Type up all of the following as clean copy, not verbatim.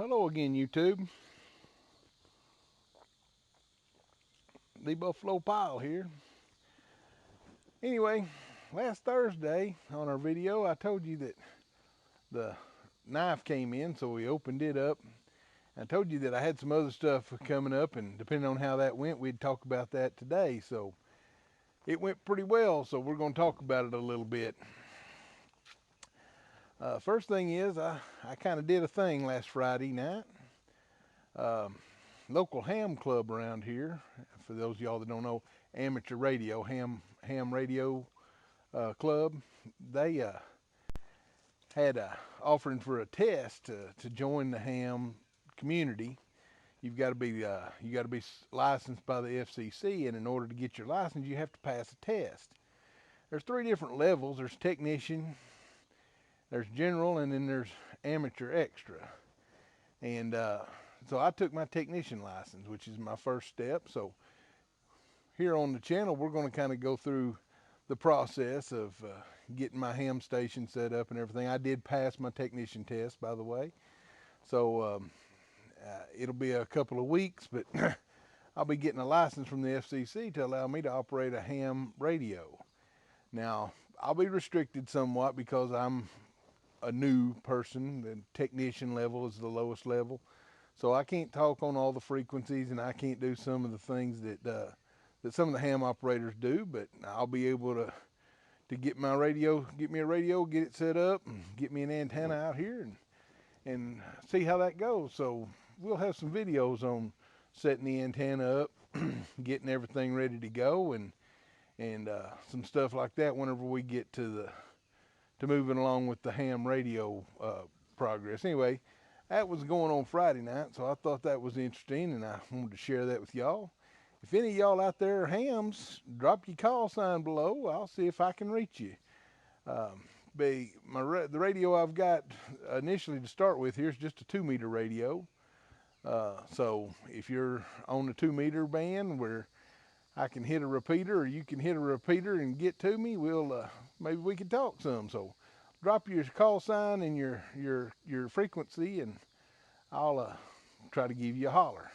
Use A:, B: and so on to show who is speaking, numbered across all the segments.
A: Hello again, YouTube. The Buffalo Pile here. Anyway, last Thursday on our video, I told you that the knife came in, so we opened it up. I told you that I had some other stuff coming up, and depending on how that went, we'd talk about that today. So it went pretty well, so we're going to talk about it a little bit. First thing is, I kind of did a thing last Friday night. Local ham club around here, for those of y'all that don't know, amateur radio, ham radio club, they had a offering for a test to join the ham community. You've got to be licensed by the FCC, and in order to get your license, you have to pass a test. There's 3 different levels. There's technician, there's general, and then there's amateur extra. And so I took my technician license, which is my first step. So here on the channel, we're going to kind of go through the process of getting my ham station set up and everything. I did pass my technician test, by the way. So it'll be a couple of weeks, but I'll be getting a license from the FCC to allow me to operate a ham radio. Now, I'll be restricted somewhat because I'm a new person. The technician level is the lowest level. So I can't talk on all the frequencies, and I can't do some of the things that some of the ham operators do, but I'll be able to get me a radio, get it set up, and get me an antenna out here and see how that goes. So we'll have some videos on setting the antenna up, getting everything ready to go, and some stuff like that whenever we get to moving along with the ham radio progress. Anyway, that was going on Friday night, so I thought that was interesting, and I wanted to share that with y'all. If any of y'all out there are hams, drop your call sign below. I'll see if I can reach you. The radio I've got initially to start with here is just a 2-meter radio. So if you're on the 2-meter band where I can hit a repeater, or you can hit a repeater and get to me, maybe we can talk some. So drop your call sign and your frequency, and I'll try to give you a holler.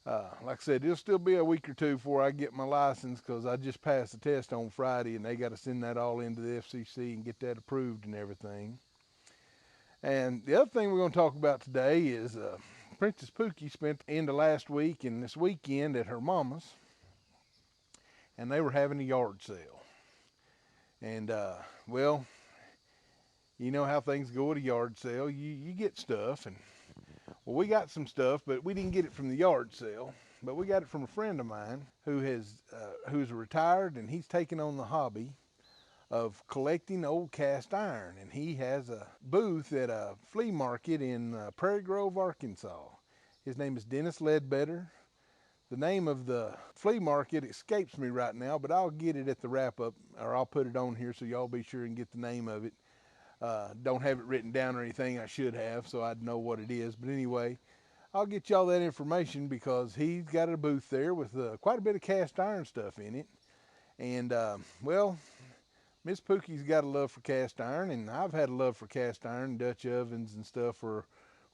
A: Like I said, it'll still be a week or 2 before I get my license, because I just passed the test on Friday, and they got to send that all into the FCC and get that approved and everything. And the other thing we're going to talk about today is Princess Pookie spent the end of last week and this weekend at her mama's, and they were having a yard sale. And well, you know how things go at a yard sale. You get stuff, and well, we got some stuff, but we didn't get it from the yard sale. But we got it from a friend of mine who's retired, and he's taken on the hobby of collecting old cast iron. And he has a booth at a flea market in Prairie Grove, Arkansas. His name is Dennis Ledbetter. The name of the flea market escapes me right now, but I'll get it at the wrap-up, or I'll put it on here so y'all be sure and get the name of it. Don't have it written down or anything. I should have, so I'd know what it is. But anyway, I'll get y'all that information, because he's got a booth there with quite a bit of cast iron stuff in it. And well, Miss Pookie's got a love for cast iron, and I've had a love for cast iron, Dutch ovens and stuff for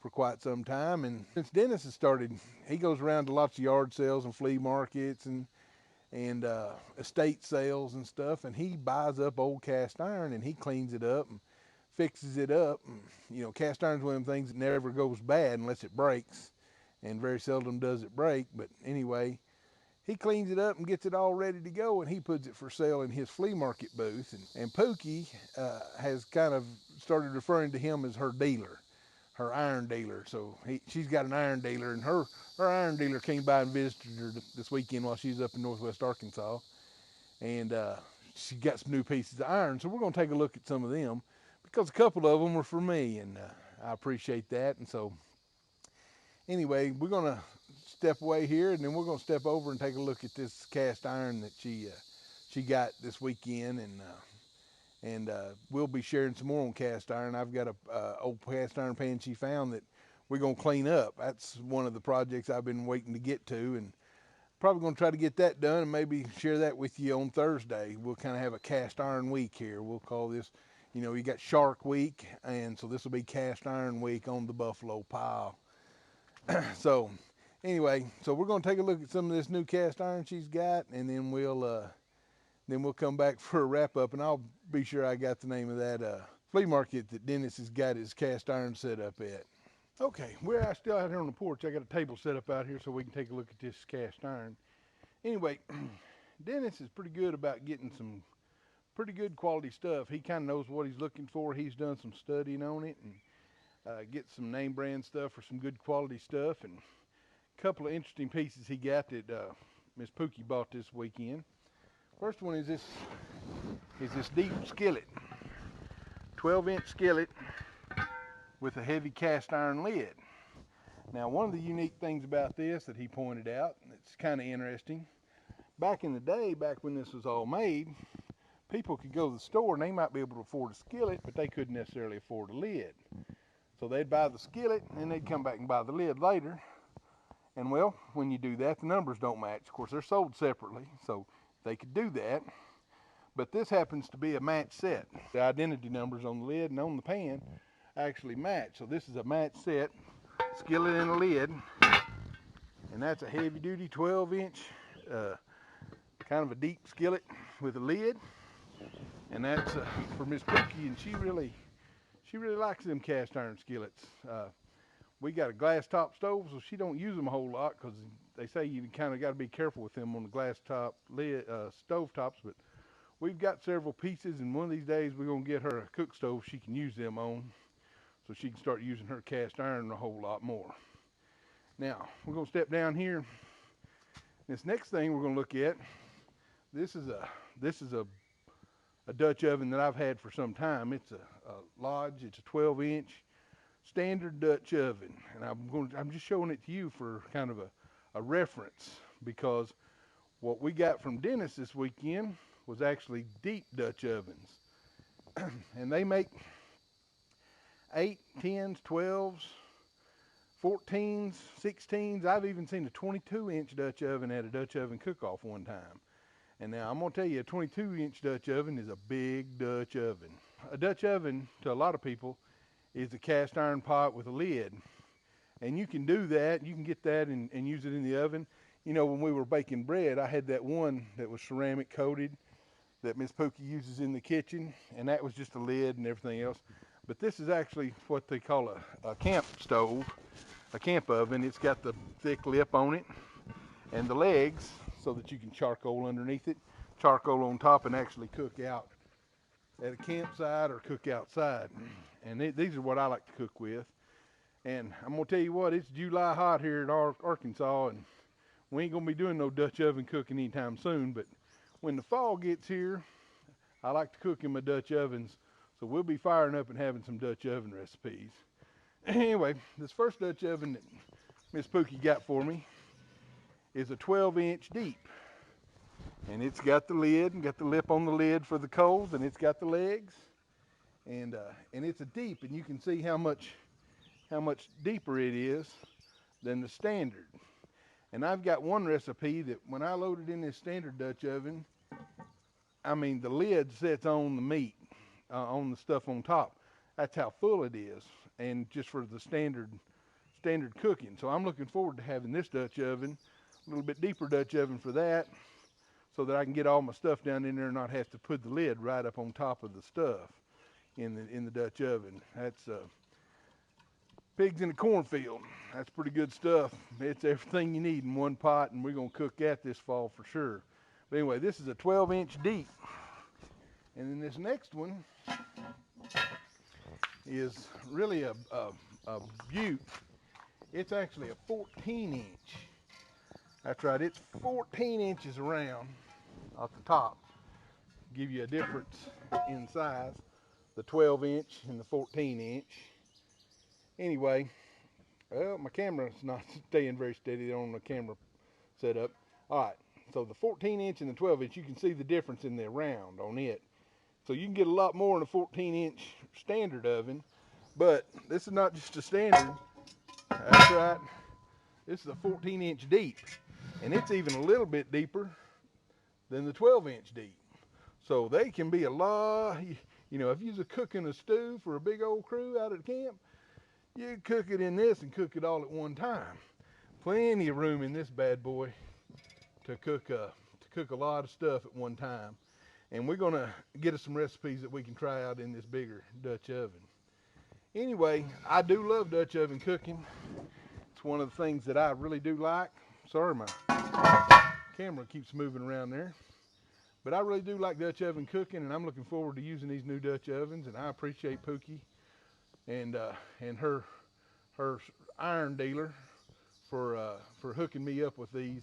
A: quite some time. And since Dennis has started, he goes around to lots of yard sales and flea markets and estate sales and stuff, and he buys up old cast iron and he cleans it up and fixes it up. You know, cast iron's one of them things that never goes bad unless it breaks, and very seldom does it break. But anyway, he cleans it up and gets it all ready to go, and he puts it for sale in his flea market booth. And Pookie has kind of started referring to him as her dealer, her iron dealer. So she's got an iron dealer, and her iron dealer came by and visited her this weekend while she's up in Northwest Arkansas, and she got some new pieces of iron. So we're going to take a look at some of them, because a couple of them were for me, and I appreciate that. And so anyway, we're going to step away here, and then we're going to step over and take a look at this cast iron that she got this weekend, and we'll be sharing some more on cast iron. I've got a old cast iron pan she found that we're going to clean up. That's one of the projects I've been waiting to get to, and probably going to try to get that done and maybe share that with you on Thursday. We'll kind of have a cast iron week here. We'll call this You know, you got Shark Week, and so this will be Cast Iron Week on the Buffalo pile. So anyway, so we're going to take a look at some of this new cast iron she's got, and then we'll come back for a wrap up, and I'll be sure I got the name of that flea market that Dennis has got his cast iron set up at. Okay, we're still out here on the porch. I got a table set up out here so we can take a look at this cast iron. Anyway, Dennis is pretty good about getting some pretty good quality stuff. He kind of knows what he's looking for. He's done some studying on it and get some name brand stuff for some good quality stuff. And a couple of interesting pieces he got that Miss Pookie bought this weekend. First one is this deep skillet, 12-inch skillet with a heavy cast iron lid. Now, one of the unique things about this that he pointed out, and it's kind of interesting, back in the day, back when this was all made, people could go to the store and they might be able to afford a skillet, but they couldn't necessarily afford a lid. So they'd buy the skillet and then they'd come back and buy the lid later. And well, when you do that, the numbers don't match. Of course, they're sold separately, so they could do that. But this happens to be a match set. The identity numbers on the lid and on the pan actually match. So this is a match set, skillet and a lid. And that's a heavy duty 12-inch, kind of a deep skillet with a lid. And that's for Miss Pookie, and she really likes them cast iron skillets. We got a glass top stove, so she don't use them a whole lot because they say you kind of got to be careful with them on the glass top lid stove tops. But we've got several pieces, and one of these days we're gonna get her a cook stove she can use them on, so she can start using her cast iron a whole lot more. Now we're gonna step down here. This next thing we're gonna look at. This is a Dutch oven that I've had for some time. It's a Lodge. It's a 12-inch standard Dutch oven, and I'm just showing it to you for kind of a reference, because what we got from Dennis this weekend was actually deep Dutch ovens. And they make 8, 10s, 12s, 14s, 16s. I've even seen a 22-inch Dutch oven at a Dutch oven cook-off one time. And now I'm going to tell you, a 22-inch Dutch oven is a big Dutch oven. A Dutch oven, to a lot of people, is a cast iron pot with a lid. And you can do that. You can get that and use it in the oven. You know, when we were baking bread, I had that one that was ceramic coated that Miss Pookie uses in the kitchen. And that was just a lid and everything else. But this is actually what they call a camp stove, a camp oven. It's got the thick lip on it and the legs, so that you can charcoal underneath it, charcoal on top, and actually cook out at a campsite or cook outside. And these are what I like to cook with. And I'm gonna tell you what, it's July hot here in Arkansas, and we ain't gonna be doing no Dutch oven cooking anytime soon, but when the fall gets here, I like to cook in my Dutch ovens, so we'll be firing up and having some Dutch oven recipes. Anyway, this first Dutch oven that Miss Pookie got for me is a 12-inch deep, and it's got the lid and got the lip on the lid for the coals, and it's got the legs, and it's a deep, and you can see how much deeper it is than the standard. And I've got one recipe that when I load it in this standard Dutch oven, I mean the lid sets on the meat, on the stuff on top. That's how full it is, and just for the standard cooking. So I'm looking forward to having this Dutch oven, a little bit deeper Dutch oven for that, so that I can get all my stuff down in there and not have to put the lid right up on top of the stuff in the Dutch oven. That's pigs in a cornfield. That's pretty good stuff. It's everything you need in one pot, and we're gonna cook that this fall for sure. But anyway, this is a 12-inch deep. And then this next one is really a beaut. It's actually a 14-inch. That's right, it's 14 inches around off the top. Give you a difference in size, the 12-inch and the 14-inch. Anyway, well, my camera's not staying very steady on the camera setup. All right, so the 14-inch and the 12-inch, you can see the difference in the round on it. So you can get a lot more in a 14-inch standard oven, but this is not just a standard. That's right, this is a 14-inch deep, and it's even a little bit deeper than the 12-inch deep. So they can be a lot, You know, if you're cooking a stew for a big old crew out at camp, you cook it in this and cook it all at one time. Plenty of room in this bad boy to cook a lot of stuff at one time. And we're gonna get us some recipes that we can try out in this bigger Dutch oven. Anyway, I do love Dutch oven cooking. It's one of the things that I really do like. Sorry, my camera keeps moving around there. But I really do like Dutch oven cooking, and I'm looking forward to using these new Dutch ovens. And I appreciate Pookie and her iron dealer for hooking me up with these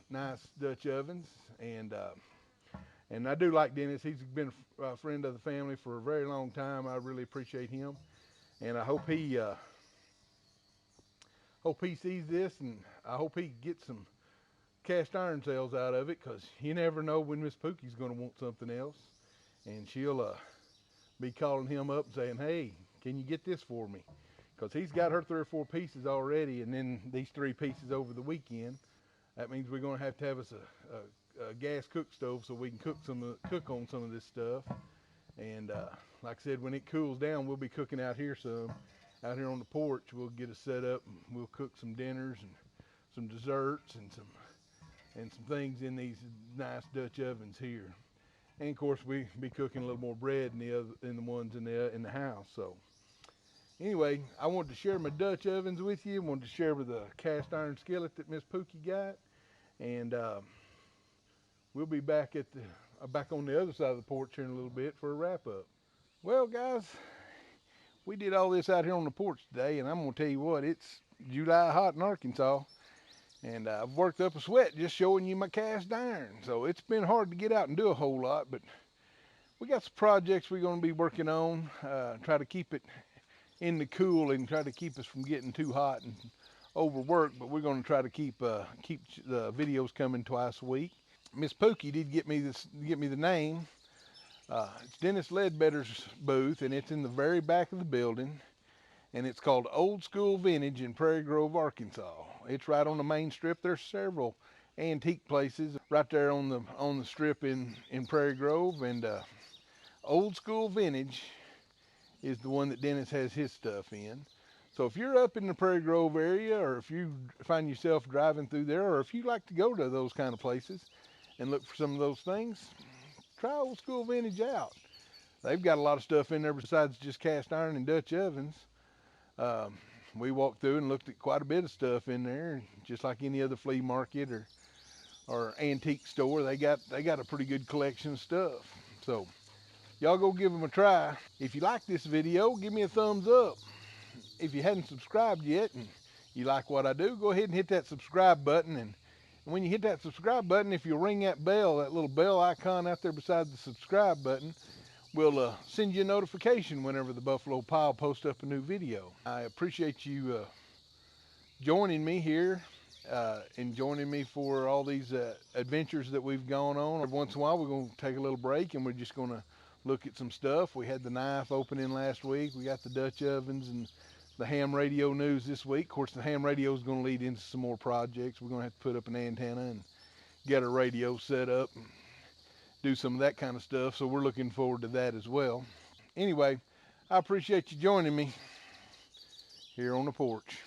A: nice Dutch ovens. And I do like Dennis. He's been a friend of the family for a very long time. I really appreciate him, and I hope he sees this, and I hope he gets some cast iron sales out of it, because you never know when Miss Pookie's going to want something else, and she'll be calling him up and saying, "Hey, can you get this for me?" Because he's got her 3 or 4 pieces already, and then these 3 pieces over the weekend. That means we're going to have us a gas cook stove so we can cook on some of this stuff. And like I said, when it cools down, we'll be cooking out here some. Out here on the porch, we'll get it set up, and we'll cook some dinners and some desserts and some things in these nice Dutch ovens here. And of course, we be cooking a little more bread in the ones in the house. So anyway, I wanted to share my Dutch ovens with you. I wanted to share with the cast iron skillet that Miss Pookie got, and we'll be back back on the other side of the porch here in a little bit for a wrap up. Well, guys, we did all this out here on the porch today, and I'm gonna tell you what, it's July hot in Arkansas, and I've worked up a sweat just showing you my cast iron. So it's been hard to get out and do a whole lot, but we got some projects we're gonna be working on, try to keep it in the cool and try to keep us from getting too hot and overworked, but we're gonna try to keep the videos coming twice a week. Miss Pookie did get me the name. It's Dennis Ledbetter's booth, and it's in the very back of the building, and it's called Old School Vintage in Prairie Grove, Arkansas. It's right on the main strip. There's several antique places right there on the strip in Prairie Grove, and Old School Vintage is the one that Dennis has his stuff in. So if you're up in the Prairie Grove area, or if you find yourself driving through there, or if you like to go to those kind of places and look for some of those things, try Old School Vintage out. They've got a lot of stuff in there besides just cast iron and Dutch ovens. We walked through and looked at quite a bit of stuff in there, just like any other flea market or antique store. They got a pretty good collection of stuff. So y'all go give them a try. If you like this video, give me a thumbs up. If you hadn't subscribed yet and you like what I do, go ahead and hit that subscribe button. And when you hit that subscribe button, if you'll ring that bell, that little bell icon out there beside the subscribe button, will send you a notification whenever the Buffalo Pile posts up a new video. I appreciate you joining me here and joining me for all these adventures that we've gone on. Every once in a while, we're going to take a little break, and we're just going to look at some stuff. We had the knife opening last week. We got the Dutch ovens and the ham radio news this week. Of course, the ham radio is going to lead into some more projects. We're going to have to put up an antenna and get a radio set up and do some of that kind of stuff. So we're looking forward to that as well. Anyway, I appreciate you joining me here on the porch.